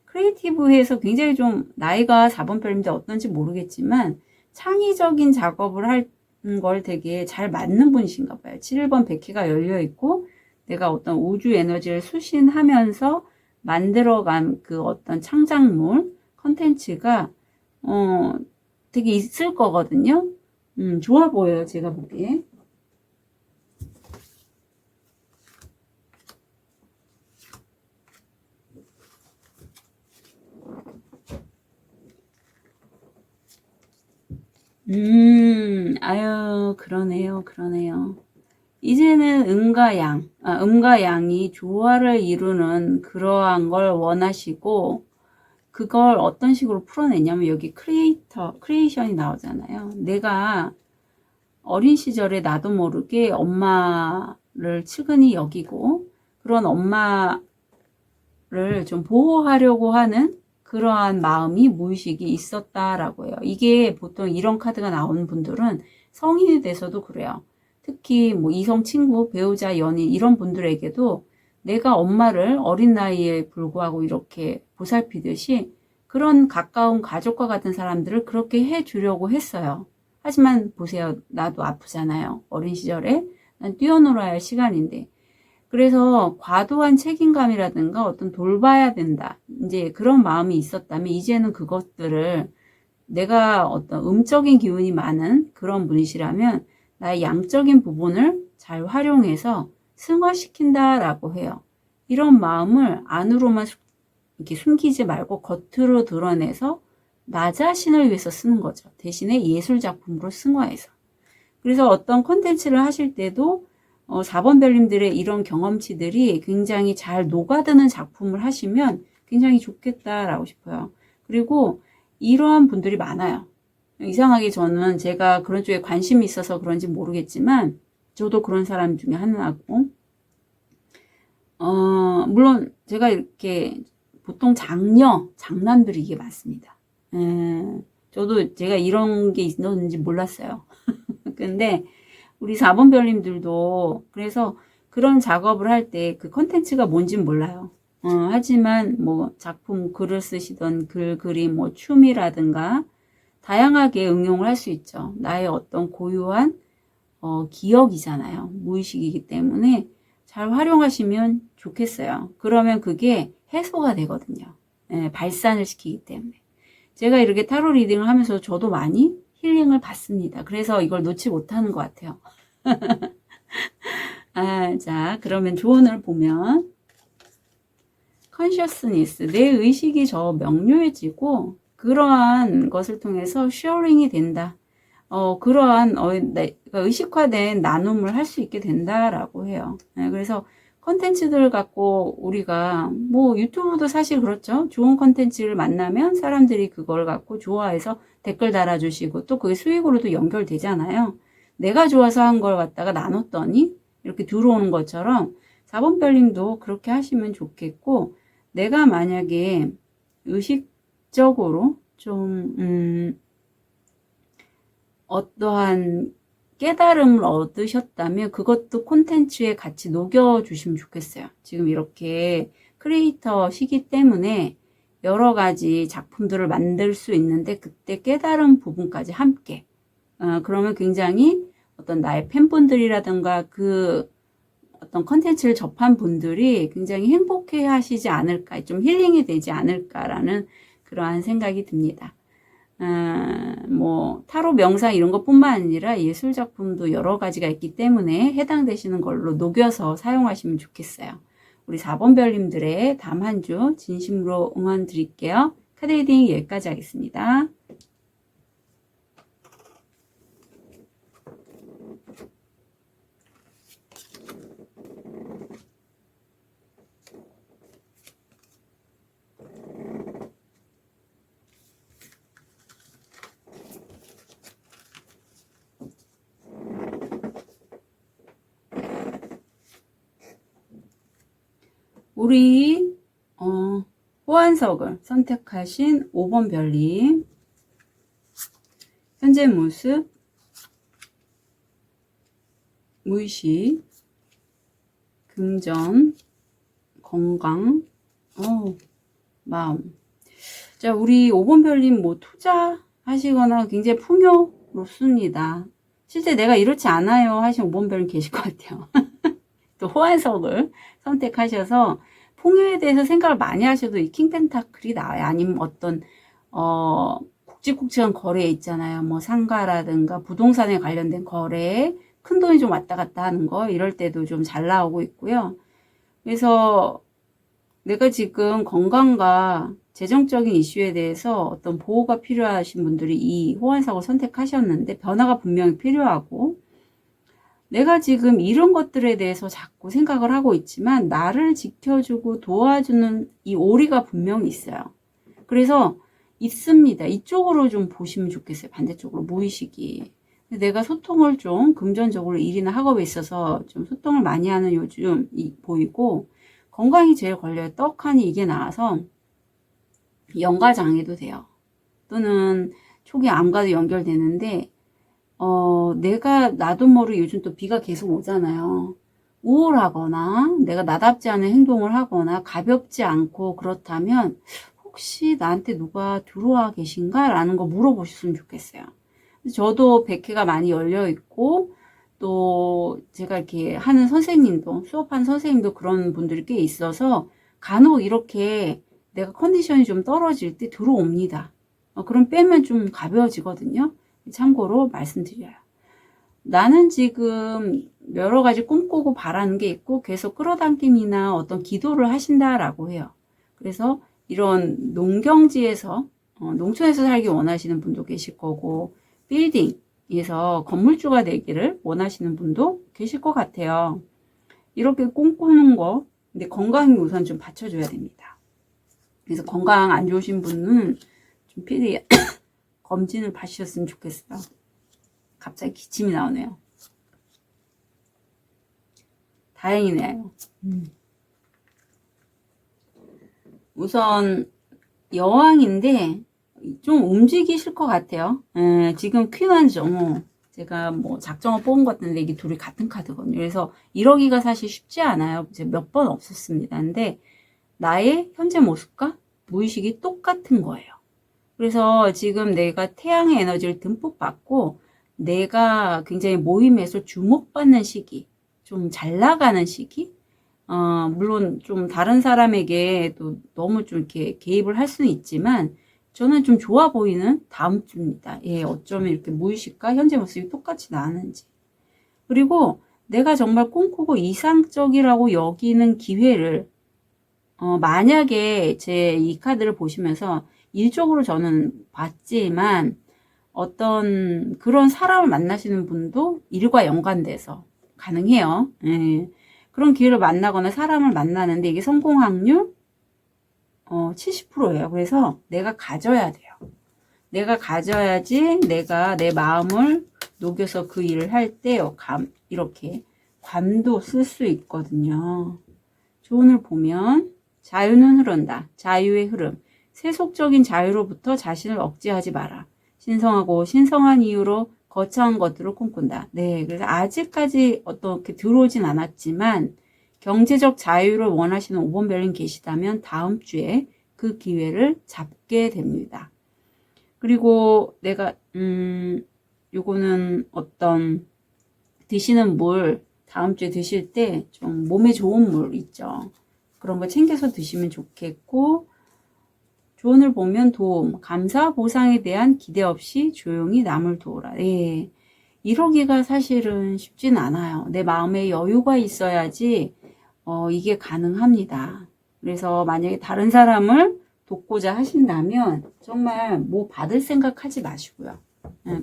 크리에이티브에서 굉장히 좀 나이가 4번 별인데 어떤지 모르겠지만 창의적인 작업을 할 걸 되게 잘 맞는 분이신가 봐요. 7번 백희가 열려 있고 내가 어떤 우주 에너지를 수신하면서 만들어간 그 어떤 창작물 컨텐츠가 되게 있을 거거든요. 좋아 보여요. 제가 보기에. 아유, 그러네요. 이제는 음과 양이 조화를 이루는 그러한 걸 원하시고, 그걸 어떤 식으로 풀어내냐면, 여기 크리에이션이 나오잖아요. 내가 어린 시절에 나도 모르게 엄마를 측은히 여기고, 그런 엄마를 좀 보호하려고 하는 그러한 마음이 무의식이 있었다라고 해요. 이게 보통 이런 카드가 나오는 분들은 성인이 돼서도 그래요. 특히 뭐 이성 친구, 배우자, 연인 이런 분들에게도 내가 엄마를 어린 나이에 불구하고 이렇게 보살피듯이 그런 가까운 가족과 같은 사람들을 그렇게 해주려고 했어요. 하지만 보세요. 나도 아프잖아요. 어린 시절에 난 뛰어놀아야 할 시간인데 그래서 과도한 책임감이라든가 어떤 돌봐야 된다. 이제 그런 마음이 있었다면 이제는 그것들을 내가 어떤 음적인 기운이 많은 그런 분이시라면 나의 양적인 부분을 잘 활용해서 승화시킨다라고 해요. 이런 마음을 안으로만 이렇게 숨기지 말고 겉으로 드러내서 나 자신을 위해서 쓰는 거죠. 대신에 예술 작품으로 승화해서. 그래서 어떤 컨텐츠를 하실 때도 4번 별님들의 이런 경험치들이 굉장히 잘 녹아드는 작품을 하시면 굉장히 좋겠다라고 싶어요. 그리고 이러한 분들이 많아요. 이상하게 저는 제가 그런 쪽에 관심이 있어서 그런지 모르겠지만 저도 그런 사람 중에 하나고 물론 제가 이렇게 보통 장남들이 이게 많습니다. 저도 제가 이런 게 있었는지 몰랐어요. 근데 우리 4번 별님들도 그래서 그런 작업을 할 때 그 컨텐츠가 뭔진 몰라요. 하지만 뭐 작품 글을 쓰시던 글, 그림, 뭐 춤이라든가 다양하게 응용을 할 수 있죠. 나의 어떤 고유한 기억이잖아요. 무의식이기 때문에 잘 활용하시면 좋겠어요. 그러면 그게 해소가 되거든요. 발산을 시키기 때문에. 제가 이렇게 타로 리딩을 하면서 저도 많이 힐링을 받습니다. 그래서 이걸 놓지 못하는 것 같아요. 자, 그러면 조언을 보면 컨셔스니스, 내 의식이 더 명료해지고 그러한 것을 통해서 쉐어링이 된다. 그러한 내가 의식화된 나눔을 할 수 있게 된다라고 해요. 그래서 컨텐츠들을 갖고 우리가 뭐 유튜브도 사실 그렇죠. 좋은 컨텐츠를 만나면 사람들이 그걸 갖고 좋아해서 댓글 달아주시고 또 그게 수익으로도 연결되잖아요. 내가 좋아서 한 걸 갖다가 나눴더니 이렇게 들어오는 것처럼 4번 별님도 그렇게 하시면 좋겠고, 내가 만약에 의식적으로 좀 어떠한 깨달음을 얻으셨다면 그것도 콘텐츠에 같이 녹여주시면 좋겠어요. 지금 이렇게 크리에이터시기 때문에 여러 가지 작품들을 만들 수 있는데 그때 깨달은 부분까지 함께 그러면 굉장히 어떤 나의 팬분들이라든가 그 어떤 컨텐츠를 접한 분들이 굉장히 행복해 하시지 않을까, 좀 힐링이 되지 않을까라는 그러한 생각이 듭니다. 뭐 타로 명상 이런 것뿐만 아니라 예술 작품도 여러 가지가 있기 때문에 해당되시는 걸로 녹여서 사용하시면 좋겠어요. 우리 4번 별님들의 다음 한 주 진심으로 응원 드릴게요. 카드 리딩 여기까지 하겠습니다. 우리 호환석을 선택하신 5번 별님, 현재 모습, 무의식, 금전, 건강, 마음. 자, 우리 5번 별님 뭐 투자하시거나 굉장히 풍요롭습니다. 실제 내가 이렇지 않아요 하신 5번 별님 계실 것 같아요. 또 호환석을 선택하셔서 풍요에 대해서 생각을 많이 하셔도 이 킹펜타클이 나와요. 아니면 어떤 굵직굵직한 거래에 있잖아요. 뭐 상가라든가 부동산에 관련된 거래에 큰 돈이 좀 왔다 갔다 하는 거, 이럴 때도 좀 잘 나오고 있고요. 그래서 내가 지금 건강과 재정적인 이슈에 대해서 어떤 보호가 필요하신 분들이 이 호환석을 선택하셨는데 변화가 분명히 필요하고, 내가 지금 이런 것들에 대해서 자꾸 생각을 하고 있지만 나를 지켜주고 도와주는 이 오리가 분명히 있어요. 그래서 있습니다. 이쪽으로 좀 보시면 좋겠어요. 반대쪽으로 무의식이. 내가 소통을 좀 금전적으로 일이나 학업에 있어서 좀 소통을 많이 하는 요즘 보이고, 건강이 제일 걸려요. 떡하니 이게 나와서 연가장애도 돼요. 또는 초기 암과도 연결되는데 내가 나도 모르게 요즘 또 비가 계속 오잖아요. 우울하거나 내가 나답지 않은 행동을 하거나 가볍지 않고 그렇다면 혹시 나한테 누가 들어와 계신가? 라는 거 물어보셨으면 좋겠어요. 저도 백회가 많이 열려 있고 또 제가 이렇게 하는 선생님도, 수업하는 선생님도 그런 분들이 꽤 있어서 간혹 이렇게 내가 컨디션이 좀 떨어질 때 들어옵니다. 그럼 빼면 좀 가벼워지거든요. 참고로 말씀드려요. 나는 지금 여러 가지 꿈꾸고 바라는 게 있고 계속 끌어당김이나 어떤 기도를 하신다라고 해요. 그래서 이런 농경지에서 농촌에서 살기 원하시는 분도 계실 거고 빌딩에서 건물주가 되기를 원하시는 분도 계실 것 같아요. 이렇게 꿈꾸는 거 근데 건강이 우선 좀 받쳐줘야 됩니다. 그래서 건강 안 좋으신 분은 좀 필히 검진을 받으셨으면 좋겠어요. 갑자기 기침이 나오네요. 다행이네요. 우선 여왕인데 좀 움직이실 것 같아요. 지금 퀸한 정호 제가 뭐 작정을 뽑은 것 같은데 이게 둘이 같은 카드거든요. 그래서 이러기가 사실 쉽지 않아요. 이제 몇 번 없었습니다. 근데 나의 현재 모습과 무의식이 똑같은 거예요. 그래서 지금 내가 태양의 에너지를 듬뿍 받고 내가 굉장히 모임에서 주목받는 시기, 좀 잘 나가는 시기, 물론 좀 다른 사람에게 또 너무 좀 이렇게 개입을 할 수는 있지만 저는 좀 좋아 보이는 다음 주입니다. 예, 어쩌면 이렇게 무의식과 현재 모습이 똑같이 나는지. 그리고 내가 정말 꿈꾸고 이상적이라고 여기는 기회를 만약에 제 이 카드를 보시면서 일적으로 저는 봤지만 어떤 그런 사람을 만나시는 분도 일과 연관돼서 가능해요. 예. 그런 기회를 만나거나 사람을 만나는데 이게 성공 확률 70%예요. 그래서 내가 가져야 돼요. 내가 가져야지 내가 내 마음을 녹여서 그 일을 할 때 이렇게 관도 쓸 수 있거든요. 조언을 보면 자유는 흐른다. 자유의 흐름. 세속적인 자유로부터 자신을 억제하지 마라. 신성하고 신성한 이유로 거창한 것들을 꿈꾼다. 네, 그래서 아직까지 어떻게 들어오진 않았지만 경제적 자유를 원하시는 5번 별님 계시다면 다음 주에 그 기회를 잡게 됩니다. 그리고 내가 요거는 어떤 드시는 물 다음 주에 드실 때 좀 몸에 좋은 물 있죠. 그런 거 챙겨서 드시면 좋겠고 조언을 보면 도움, 감사, 보상에 대한 기대 없이 조용히 남을 도우라. 예. 이러기가 사실은 쉽진 않아요. 내 마음에 여유가 있어야지 이게 가능합니다. 그래서 만약에 다른 사람을 돕고자 하신다면 정말 뭐 받을 생각 하지 마시고요.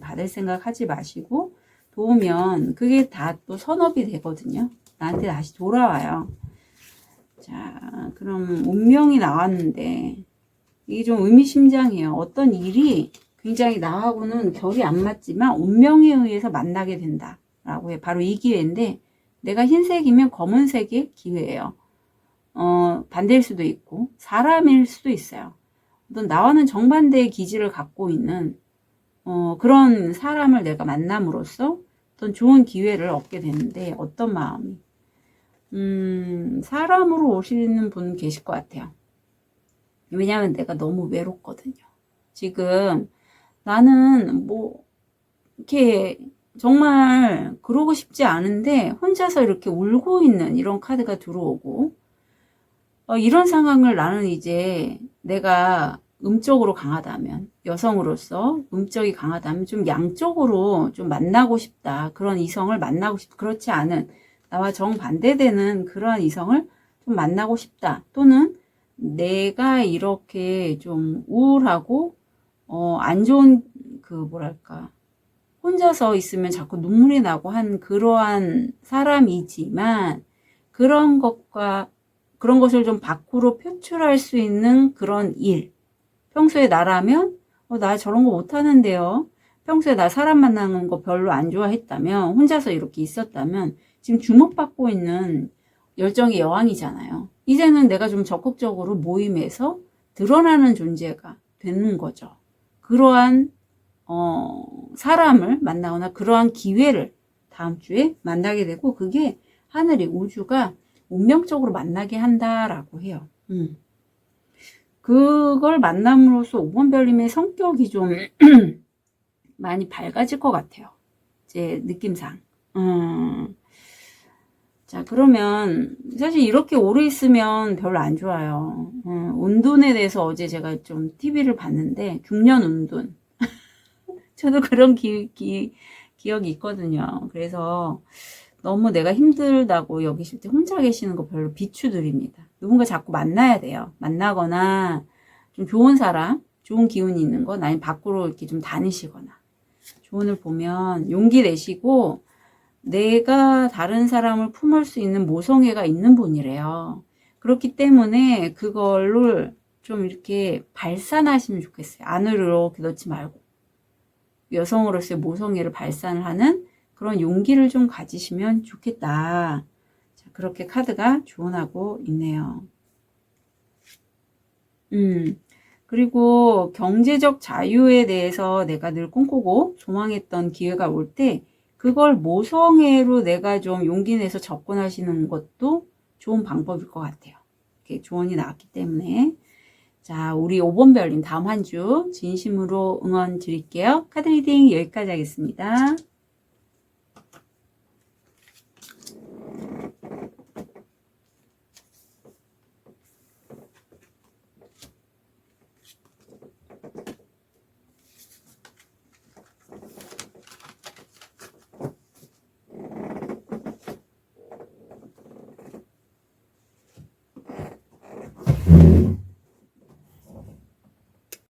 받을 생각 하지 마시고 도우면 그게 다 또 선업이 되거든요. 나한테 다시 돌아와요. 자, 그럼 운명이 나왔는데 이게 좀 의미심장해요. 어떤 일이 굉장히 나하고는 결이 안 맞지만 운명에 의해서 만나게 된다라고 해. 바로 이 기회인데 내가 흰색이면 검은색의 기회예요. 반대일 수도 있고 사람일 수도 있어요. 어떤 나와는 정반대의 기질을 갖고 있는 그런 사람을 내가 만남으로써 어떤 좋은 기회를 얻게 되는데 어떤 마음이 사람으로 오시는 분 계실 것 같아요. 왜냐하면 내가 너무 외롭거든요. 지금 나는 뭐 이렇게 정말 그러고 싶지 않은데 혼자서 이렇게 울고 있는 이런 카드가 들어오고 이런 상황을 나는 이제 내가 음적으로 강하다면 여성으로서 음적이 강하다면 좀 양적으로 좀 만나고 싶다. 그런 이성을 만나고 싶다. 그렇지 않은 나와 정반대되는 그런 이성을 좀 만나고 싶다. 또는 내가 이렇게 좀 우울하고 안 좋은 그 뭐랄까 혼자서 있으면 자꾸 눈물이 나고 한 그러한 사람이지만 그런 것을 좀 밖으로 표출할 수 있는 그런 일. 평소에 나라면 나 저런 거 못하는데요. 평소에 나 사람 만나는 거 별로 안 좋아했다면 혼자서 이렇게 있었다면 지금 주목받고 있는 열정의 여왕이잖아요. 이제는 내가 좀 적극적으로 모임에서 드러나는 존재가 되는 거죠. 그러한 사람을 만나거나 그러한 기회를 다음 주에 만나게 되고 그게 하늘이 우주가 운명적으로 만나게 한다라고 해요. 그걸 만남으로써 5번 별님의 성격이 좀 많이 밝아질 것 같아요. 제 느낌상. 자, 그러면 사실 이렇게 오래 있으면 별로 안 좋아요. 운둔에 대해서 어제 제가 좀 TV를 봤는데 중년 운둔. 저도 그런 기억이 있거든요. 그래서 너무 내가 힘들다고 여기실 때 혼자 계시는 거 별로 비추드립니다. 누군가 자꾸 만나야 돼요. 만나거나 좀 좋은 사람, 좋은 기운이 있는 건 아니면 밖으로 이렇게 좀 다니시거나 조언을 보면 용기 내시고 내가 다른 사람을 품을 수 있는 모성애가 있는 분이래요. 그렇기 때문에 그걸로 좀 이렇게 발산하시면 좋겠어요. 안으로 이렇게 넣지 말고 여성으로서의 모성애를 발산을 하는 그런 용기를 좀 가지시면 좋겠다. 자, 그렇게 카드가 조언하고 있네요. 그리고 경제적 자유에 대해서 내가 늘 꿈꾸고 조망했던 기회가 올 때 그걸 모성애로 내가 좀 용기 내서 접근하시는 것도 좋은 방법일 것 같아요. 이렇게 조언이 나왔기 때문에. 자, 우리 5번 별님 다음 한 주 진심으로 응원 드릴게요. 카드 리딩 여기까지 하겠습니다.